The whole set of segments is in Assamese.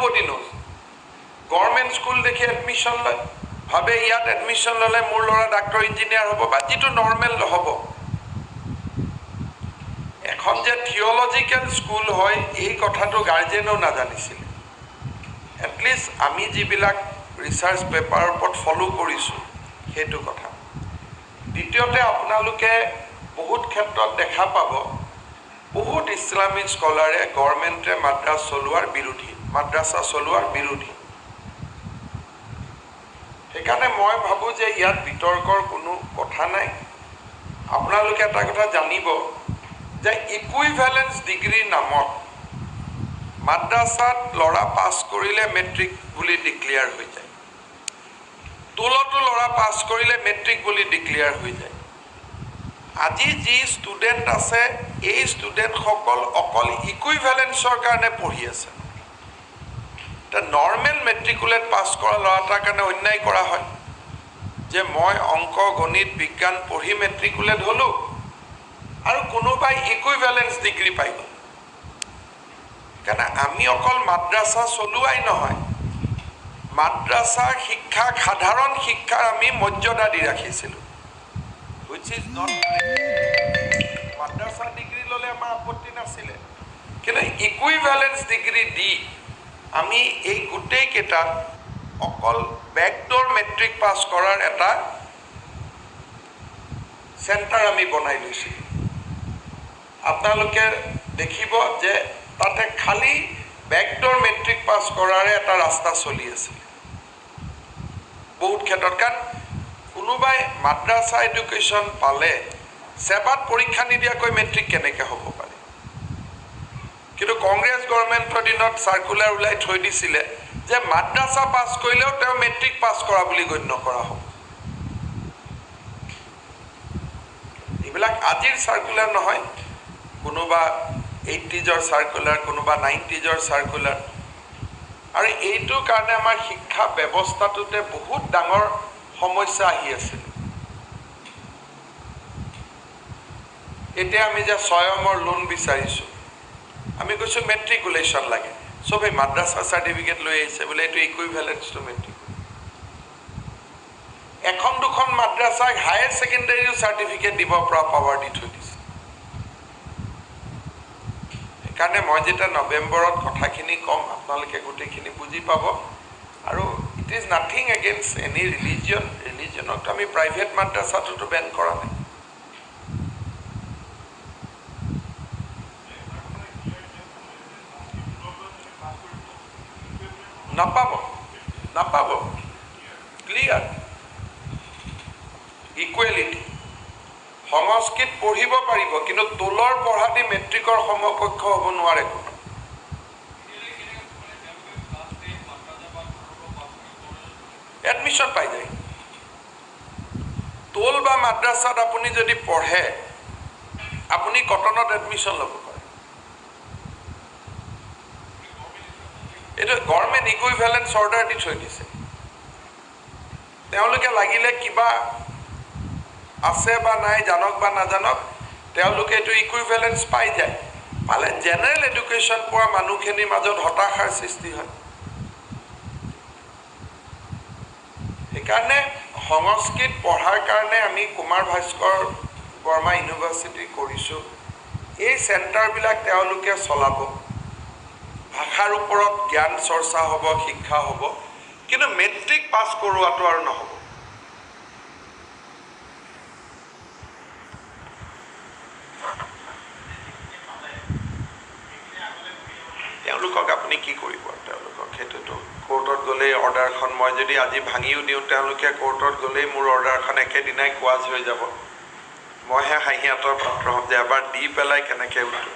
nobody knows. Government school দেখি admission লয় ভাবে ইয়াত admission ললে মোৰ ল'ৰা ডাক্তৰ ইঞ্জিনিয়াৰ হ'ব বা যিটো নৰ্মেল হ'ব এখন যে থিওলজিক্যাল স্কুল হয় এই কথাটো গাৰ্জেনও নাজানিছিল এটলিষ্ট আমি যিবিলাক ৰিসাৰ্চ পেপাৰৰ ওপৰত ফলো কৰিছো সেইটো কথা দ্বিতীয়তে আপোনালোকে বহুত ক্ষেত্ৰত দেখা পাব বহুত ইসলামিক স্কলাৰে গভৰ্ণমেণ্টে মাদ্ৰাসা চলোৱাৰ বিৰোধী সেইকাৰণে মই ভাবো যে ইয়াত বিতৰ্কৰ কোনো কথা নাই আপোনালোকে এটা কথা জানিব যে ইকুইভ্যালেন্স ডিগ্ৰী নামত মাদ্ৰাসাত লৰা পাস কৰিলে মেট্ৰিক বুলি ডিক্লেয়াৰ হৈ যায় তোলতো লৰা পাস কৰিলে মেট্ৰিক বুলি ডিক্লেয়াৰ হৈ যায় আজি যি ষ্টুডেন্ট আছে এই ষ্টুডেন্ট সকল অকল ইকুইভ্যালেন্সৰ কাৰণে পঢ়ি আছে তা নৰ্মেল মেট্ৰিকুলেট পাস কৰা লৰাটাৰ কাৰণে অন্যায় কৰা হয় যে মই অংক গণিত বিজ্ঞান পঢ়ি মেট্ৰিকুলেট হলো আৰু কোনোবাই ইকুইভ্যালেন্স ডিগ্ৰী পাই গল কাৰণ আমি অকল মাদ্ৰাসা চলোৱাই নহয় মাদ্ৰাসা শিক্ষা সাধাৰণ শিক্ষাৰ আমি মৰ্যাদা দি ৰাখিছিলো which is not madrasa degree lole amar apotti nasile kena equivalence degree di ami ei gutei keta okol backdoor metric pass korar eta center ami banai loisi apnaloke dekhibo je tate khali backdoor metric pass korare eta rasta choli ase bahut khetot kan কোনোবাই মাদ্ৰাসা এডুকেশ্যন পালে সেবাত পৰীক্ষা নিদিয়াকৈ মেট্ৰিক কেনেকৈ হ'ব পাৰে কিন্তু কংগ্ৰেছ গভৰ্ণমেণ্টৰ দিনত সাৰ্কুলাৰ উলাই থৈ দিছিলে যে মাদ্ৰাসা পাস কৰিলেও তেওঁ মেট্ৰিক পাস কৰা বুলি গণ্য কৰা হ'ব এইবিলাক আজিৰ সাৰ্কুলাৰ নহয় কোনোবা 80জৰ সাৰ্কুলাৰ কোনোবা 90জৰ সাৰ্কুলাৰ আৰু এইটো কাৰণে আমাৰ শিক্ষা ব্যৱস্থাটোতে বহুত ডাঙৰ সমস্যা আহি আছে এতিয়া আমি যে স্বয়মৰ লোন বিচাৰিছো আমি কৈছো মেট্ৰিকুলেশ্যন লাগে সবে মাদ্ৰাসা সাৰ্টিফিকেট লৈ আহিছে বলে এটো ইকুইভ্যালেন্স টু মেট্ৰিক এখন দুখন মাদ্ৰাসাক হায়াৰ সেকেন্ডাৰী সাৰ্টিফিকেট দিব পৰা পাৱাৰ দি থৈ দিছে সেইকাৰণে মই যেটা নৱেম্বৰত কথাখিনি কম আপোনালোকে গোটেইখিনি বুজি পাব আৰু it is nothing against any religion of আমি private madrasa to ban kora nai napabo clear equality সংস্কৃত পঢ়িব পাৰিব কিন্তু তোলৰ পঢ়াটি মেট্ৰিকৰ সমকক্ষ হ'ব নোৱাৰে এডমিশন পাই যায় তোল বা মাদ্ৰাসাত আপুনি যদি পঢ়ে আপুনি কটনত এডমিশন ল'ব পাৰে এটা গভৰ্ণমেণ্ট ইকুইভ্যালেন্স অৰ্ডাৰ দি থৈ দিছে তেওঁলোকে লাগিলে কিবা আছে বা নাই জানক বা নাজানক তেওঁলোকে এটো ইকুইভ্যালেন্স পাই যায় পালে জেনাৰেল এডুকেশ্যন পোৱা মানুহখিনিৰ মাজত হতাশাৰ সৃষ্টি হয় সেইকাৰণে সংস্কৃত পঢ়াৰ কাৰণে আমি কুমাৰ ভাস্কৰ বৰ্মা ইউনিভাৰ্চিটি কৰিছো এই চেণ্টাৰবিলাক তেওঁলোকে চলাব ভাষাৰ ওপৰত জ্ঞান চৰ্চা হ'ব শিক্ষা হ'ব কিন্তু মেট্ৰিক পাছ কৰোৱাটো আৰু নহ'ব তেওঁলোকক আপুনি কি কৰিব তেওঁলোকক হেতুটো কোৰ্টত গলে অৰ্ডাৰখন মই যদি আজি ভাঙিও দিও তেওঁলোকে কোৰ্টত গলে মোৰ অৰ্ডাৰখন একেদিনাই কোৱাজ হৈ যাব মই হে হাঁহিয়াতৰ পাত্ৰ হম যে এবাৰ দি পেলাই কেনেকে উঠো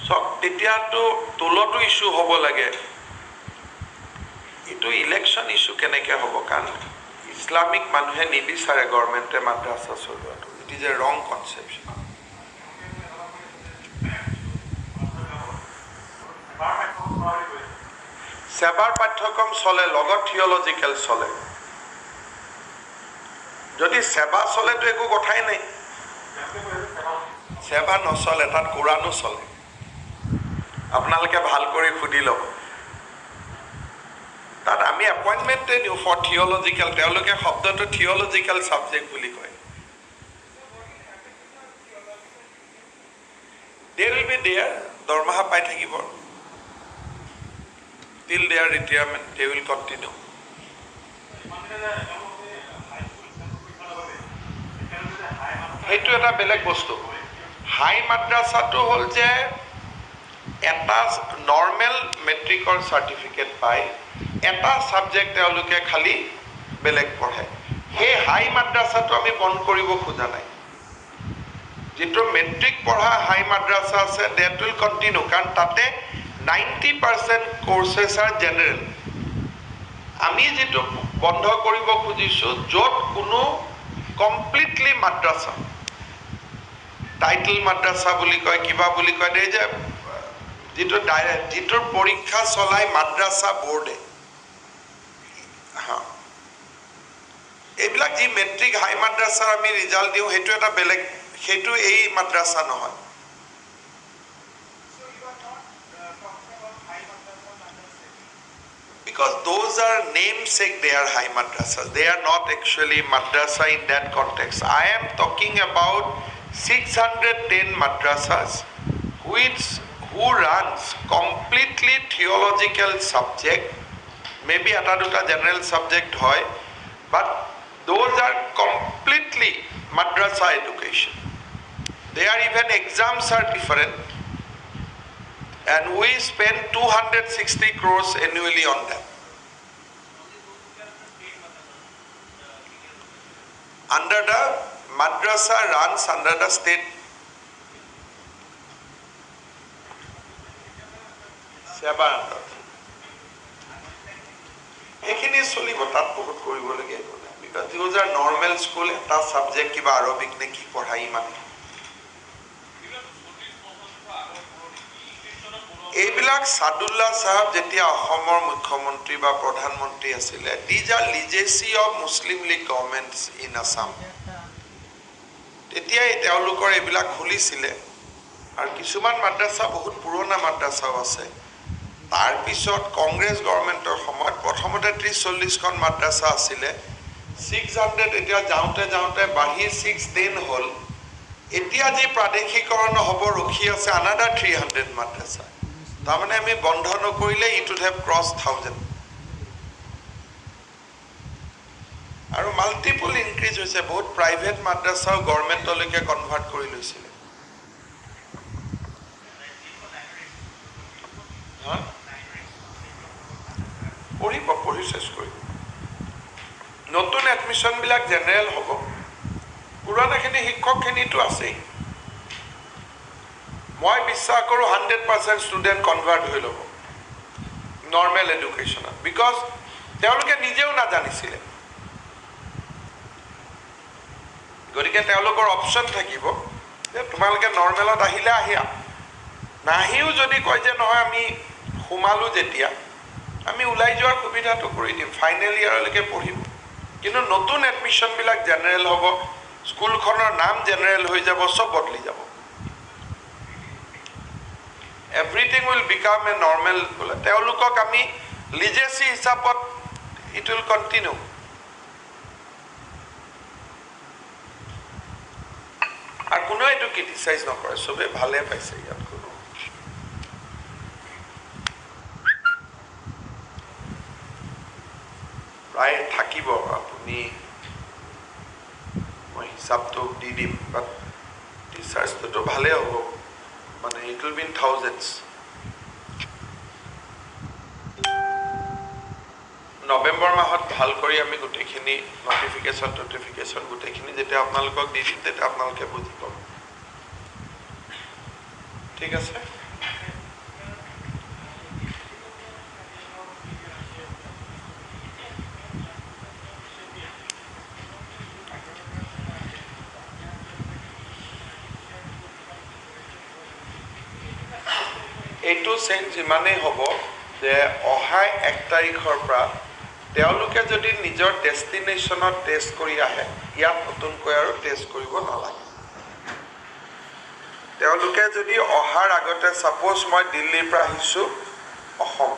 সব তেতিয়াতো তোলতো ইস্যু হ'ব লাগে এটো ইলেকশন ইস্যু কেনেকে হ'ব কাৰণ ইসলামিক মানুহে নিবিচাৰে গভৰ্ণমেণ্টে মাদ্ৰাসা চলোৱাটো ইট ইজ এ ৰং কনসেপশন সেবাৰ পাঠ্যক্ৰম চলে লগত থিওলজিক্যাল চলে যদি সেবা চলে তো একো কথাই নাই সেৱা নচলে, তাত কোৰানো চলে। আপোনালোকে ভাল কৰি সুধি ল'ব। তাত আমি এপইণ্টমেণ্টে দিওঁ ফৰ থিঅলজিকেল, তেওঁলোকে শব্দটো থিঅলজিকেল ছাবজেক্ট বুলি কয়। দে উইল বি দেয়াৰ, দৰমহা পাই থাকিব। Till their retirement they will continue. সেইটো এটা বেলেগ বস্তু। হাই মাদ্ৰাছাটো হ'ল যে এটা নৰ্মেল মেট্ৰিকৰ চাৰ্টিফিকেট পায়, এটা ছাবজেক্ট তেওঁলোকে খালি বেলেগ পঢ়ে। সেই হাই মাদ্ৰাছাটো আমি বন্ধ কৰিব খোজা নাই। যিটো মেট্ৰিক পঢ়া হাই মাদ্ৰাছা আছে ডেট উইল কণ্টিনিউ, কাৰণ তাতে 90% কোৰ্চেছ আৰ জেনেৰেল। আমি যিটো বন্ধ কৰিব খুজিছোঁ, য'ত কোনো কমপ্লিটলি মাদ্ৰাছা, টাইটেল মাদ্ৰাছা বুলি কয়, কিবা বুলি কয়, এই যে যিটোৰ পৰীক্ষা চলাই মাদ্ৰাছা বোৰ্ডে, এইবিলাক যি মেট্ৰিক হাই মাদ্ৰাছাৰ আমি ৰিজাল্ট দিওঁ, সেইটো এটা বেলেগ, সেইটো এই মাদ্ৰাছা নহয়। Because those are namesake, they are high madrasas. They are not actually madrasa in that context. I am talking about 610 madrasas who runs completely theological subject, maybe eta duta general subject hoy, but those are completely madrasa education. Their even exams are different, and we spend 260 crores annually on them. Under the madrasa runs under the state seva under. Ekhini cholibo, tat bahut koribologia ekho nai, because those are normal school, eta subject kiba Arabic ne ki padhai mane এইবিলাক সাদুল্লাহ সাহেব যেতিয়া অসমৰ মুখ্যমন্ত্ৰী বা প্ৰধানমন্ত্ৰী আছিলে, these are legacies of Muslim League governments in Assam. তেতিয়াই তেওঁলোকৰ এইবিলাক খুলিছিলে, আৰু কিছুমান মাদ্ৰাছা বহুত পুৰণা মাদ্ৰাছাও আছে। তাৰপিছত কংগ্ৰেছ গভৰ্ণমেণ্টৰ সময়ত প্ৰথমতে 30-40খন মাদ্ৰাছা আছিলে, 600 এতিয়া যাওঁতে যাওঁতে বাঢ়ি 610 হ'ল। এতিয়া যি প্ৰাদেশিকৰণ হ'ব ৰখি আছে আনাডাৰ 300 মাদ্ৰাছা। তাৰমানে আমি বন্ধ নকৰিলে ইট উড হেভ ক্ৰছ 1000, আৰু মাল্টিপল ইনক্ৰিজ হৈছে। বহুত প্ৰাইভেট মাদ্ৰাছাও গভৰ্ণমেণ্টলৈকে কনভাৰ্ট কৰি লৈছিলে। পঢ়ি চেছ কৰিব। নতুন এডমিশ্যনবিলাক জেনেৰেল হ'ব, পুৰণাখিনি শিক্ষকখিনিতো আছেই। মই বিশ্বাস কৰোঁ 100% ষ্টুডেণ্ট কনভাৰ্ট হৈ ল'ব নৰ্মেল এডুকেশ্যনত, বিকজ তেওঁলোকে নিজেও নাজানিছিলে। গতিকে তেওঁলোকৰ অপশ্যন থাকিব যে তোমালোকে নৰ্মেলত আহিলে আহিয়া, নাহিও যদি কয় যে নহয় আমি সোমালোঁ যেতিয়া, আমি ওলাই যোৱাৰ সুবিধাটো কৰি দিম, ফাইনেল ইয়াৰলৈকে পঢ়িব। কিন্তু নতুন এডমিশ্যনবিলাক জেনেৰেল হ'ব, স্কুলখনৰ নাম জেনেৰেল হৈ যাব, চব বদলি যাব। Everything will become a normal. তেওঁলোকক আমি লিজেচি হিচাপত ইট উইল কণ্টিনিউ। আৰু কোনেও এইটো ক্ৰিটিচাইজ নকৰে, চবেই ভালে পাইছে। ইয়াত কোনো প্ৰায় থাকিব, আপুনি মই হিচাপটো দি দিম, বাট টিচাৰ্ছটোতো ভালেই হ'ব, মানে it will be in thousands. নৱেম্বৰ মাহত ভাল কৰি আমি গোটেইখিনি নটিফিকেশ্যন গোটেইখিনি যেতিয়া আপোনালোকক দি দিম, তেতিয়া আপোনালোকে বুজি পাব। ঠিক আছে? এইটো চেঞ্জ ইমানেই হ'ব যে অহা 1 তাৰিখৰ পৰা তেওঁলোকে যদি নিজৰ ডেষ্টিনেশ্যনত টেষ্ট কৰি আহে, ইয়াত নতুনকৈ আৰু টেষ্ট কৰিব নালাগে। তেওঁলোকে যদি অহাৰ আগতে সাপোজ মই দিল্লীৰ পৰা আহিছোঁ অসম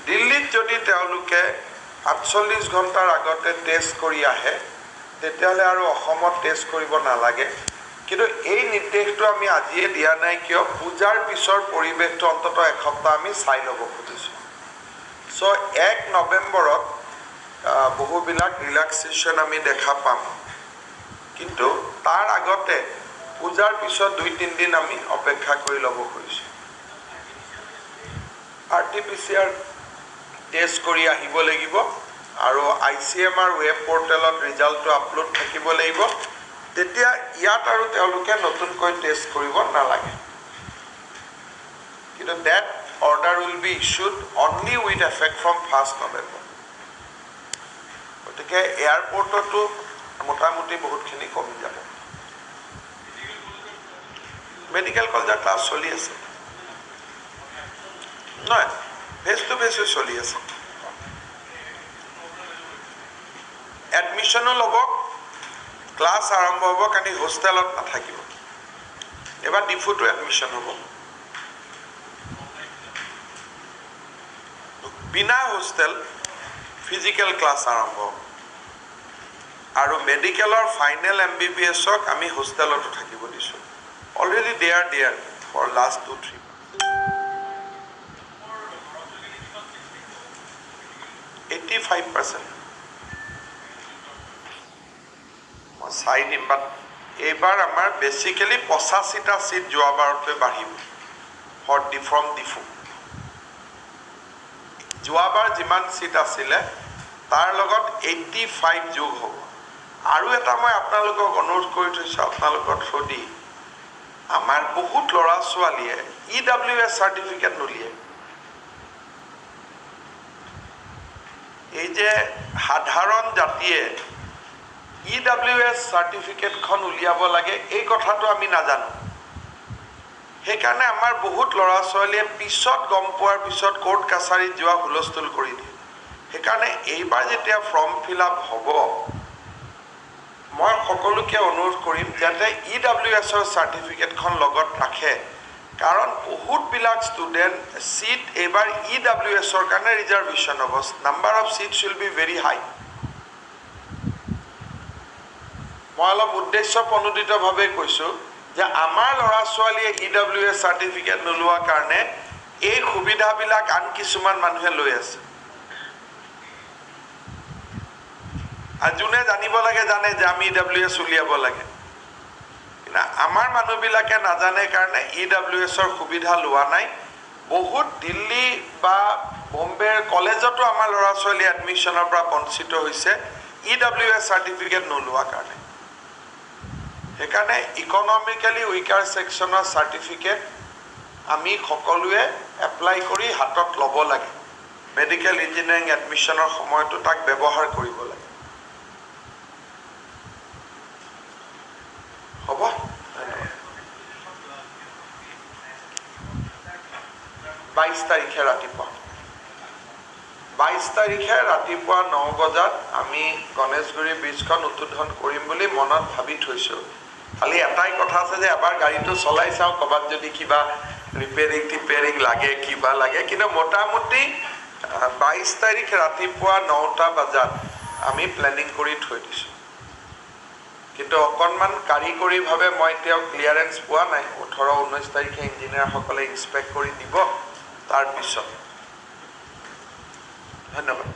দিল্লীত যদি তেওঁলোকে 48 ঘণ্টাৰ আগতে টেষ্ট কৰি আহে তেতিয়াহ'লে আৰু অসমত টেষ্ট কৰিব নালাগে কিন্তু এই নিৰ্দেশটো আমি আজিয়ে দিয়া নাই কিয় পূজাৰ পিছৰ পৰিৱেশটো অন্তত এসপ্তাহ আমি চাই ল'ব খুজিছোঁ সো 1 নৱেম্বৰত বহুবিলাক ৰিলেক্সেশ্যন আমি দেখা পাম কিন্তু তাৰ আগতে পূজাৰ পিছত 2-3 দিন আমি অপেক্ষা কৰি ল'ব খুজিছোঁ RT-PCR টেষ্ট কৰি আহিব লাগিব আৰু ICMR ৱেব পৰ্টেলত ৰিজাল্টটো আপলোড থাকিব লাগিব তেতিয়া ইয়াত আৰু তেওঁলোকে নতুনকৈ টেষ্ট কৰিব নালাগে কিন্তু that order will be issued only with effect from 1st November গতিকে এয়াৰপৰ্টতো মোটামুটি বহুতখিনি কমি যাব মেডিকেল কলেজৰ ক্লাছ চলি আছে নহয় ফেচ টু ফেচ চলি আছে এডমিশ্যনো ল'ব ক্লাছ আৰম্ভ হ'ব কাৰণ হোষ্টেলত নাথাকিব এবাৰ ডিফুটো এডমিশ্যন হ'ব বিনা হোষ্টেল ফিজিকেল ক্লাছ আৰম্ভ আৰু মেডিকেলৰ ফাইনেল MBBSক আমি হোষ্টেলতো থাকিব দিছোঁ already they are there for last 2-3 85% মই চাই দিম বাট এইবাৰ আমাৰ বেচিকেলি 85টা সিট যোৱাবাৰতকৈ বাঢ়িব ফৰ ফ্ৰম ডিফু যোৱাবাৰ যিমান সিট আছিলে তাৰ লগত 85 যোগ হ'ব আৰু এটা মই আপোনালোকক অনুৰোধ কৰি থৈছোঁ আপোনালোকৰ থ্ৰুদি আমাৰ বহুত ল'ৰা ছোৱালীয়ে EWS চাৰ্টিফিকেট নলিয়ে এই যে সাধাৰণ জাতিয়ে EWS চাৰ্টিফিকেটখন উলিয়াব লাগে এই কথাটো আমি নাজানো সেইকাৰণে আমাৰ বহুত ল'ৰা ছোৱালীয়ে পিছত গম পোৱাৰ পিছত কোৰ্ট কাছাৰীত যোৱা হুলস্থুল কৰি দিয়ে সেইকাৰণে এইবাৰ যেতিয়া ফৰ্ম ফিল আপ হ'ব মই সকলোকে অনুৰোধ কৰিম যাতে EWSৰ চাৰ্টিফিকেটখন লগত ৰাখে কাৰণ বহুতবিলাক ষ্টুডেণ্ট সিট এইবাৰ EWSৰ কাৰণে ৰিজাৰ্ভেশ্যন হ'ব number of seats will be very high মই অলপ উদ্দেশ্য প্ৰণোদিতভাৱে কৈছোঁ যে আমাৰ ল'ৰা ছোৱালীয়ে EWS চাৰ্টিফিকেট নোলোৱাৰ কাৰণে এই সুবিধাবিলাক আন কিছুমান মানুহে লৈ আছে আৰু যোনে জানিব লাগে জানে যে আমি EWS উলিয়াব লাগে কিন্তু আমাৰ মানুহবিলাকে নাজানে কাৰণে EWSৰ সুবিধা লোৱা নাই বহুত দিল্লী বা বম্বেৰ কলেজতো আমাৰ ল'ৰা ছোৱালী এডমিশ্যনৰ পৰা বঞ্চিত হৈছে EWS চাৰ্টিফিকেট নোলোৱাৰ কাৰণে সেইকাৰণে ইকনমিকেলি উইকাৰ ছেকশ্যনৰ চাৰ্টিফিকেট আমি সকলোৱে এপ্লাই কৰি হাতত ল'ব লাগে মেডিকেল ইঞ্জিনিয়াৰিং এডমিশ্যনৰ সময়তো তাক ব্যৱহাৰ কৰিব লাগে হ'ব 22 তাৰিখে ৰাতিপুৱা 22 তাৰিখে ৰাতিপুৱা 9 বজাত আমি গণেশগুৰি ব্ৰিজখন উদ্বোধন কৰিম বুলি মনত ভাবি থৈছোঁ খালি এটাই কথা আছে যে এবাৰ গাড়ীটো চলাই চাওঁ ক'ৰবাত যদি কিবা ৰিপেয়াৰিং লাগে কিবা লাগে কিন্তু মোটামুটি 22 তাৰিখ ৰাতিপুৱা 9টা বজাত আমি প্লেনিং কৰি থৈ দিছোঁ কিন্তু অকণমান কাৰিকৰীভাৱে মই এতিয়াও ক্লিয়াৰেঞ্চ পোৱা নাই 18-19 তাৰিখে ইঞ্জিনিয়াৰসকলে ইনস্পেক্ট কৰি দিব তাৰপিছত ধন্যবাদ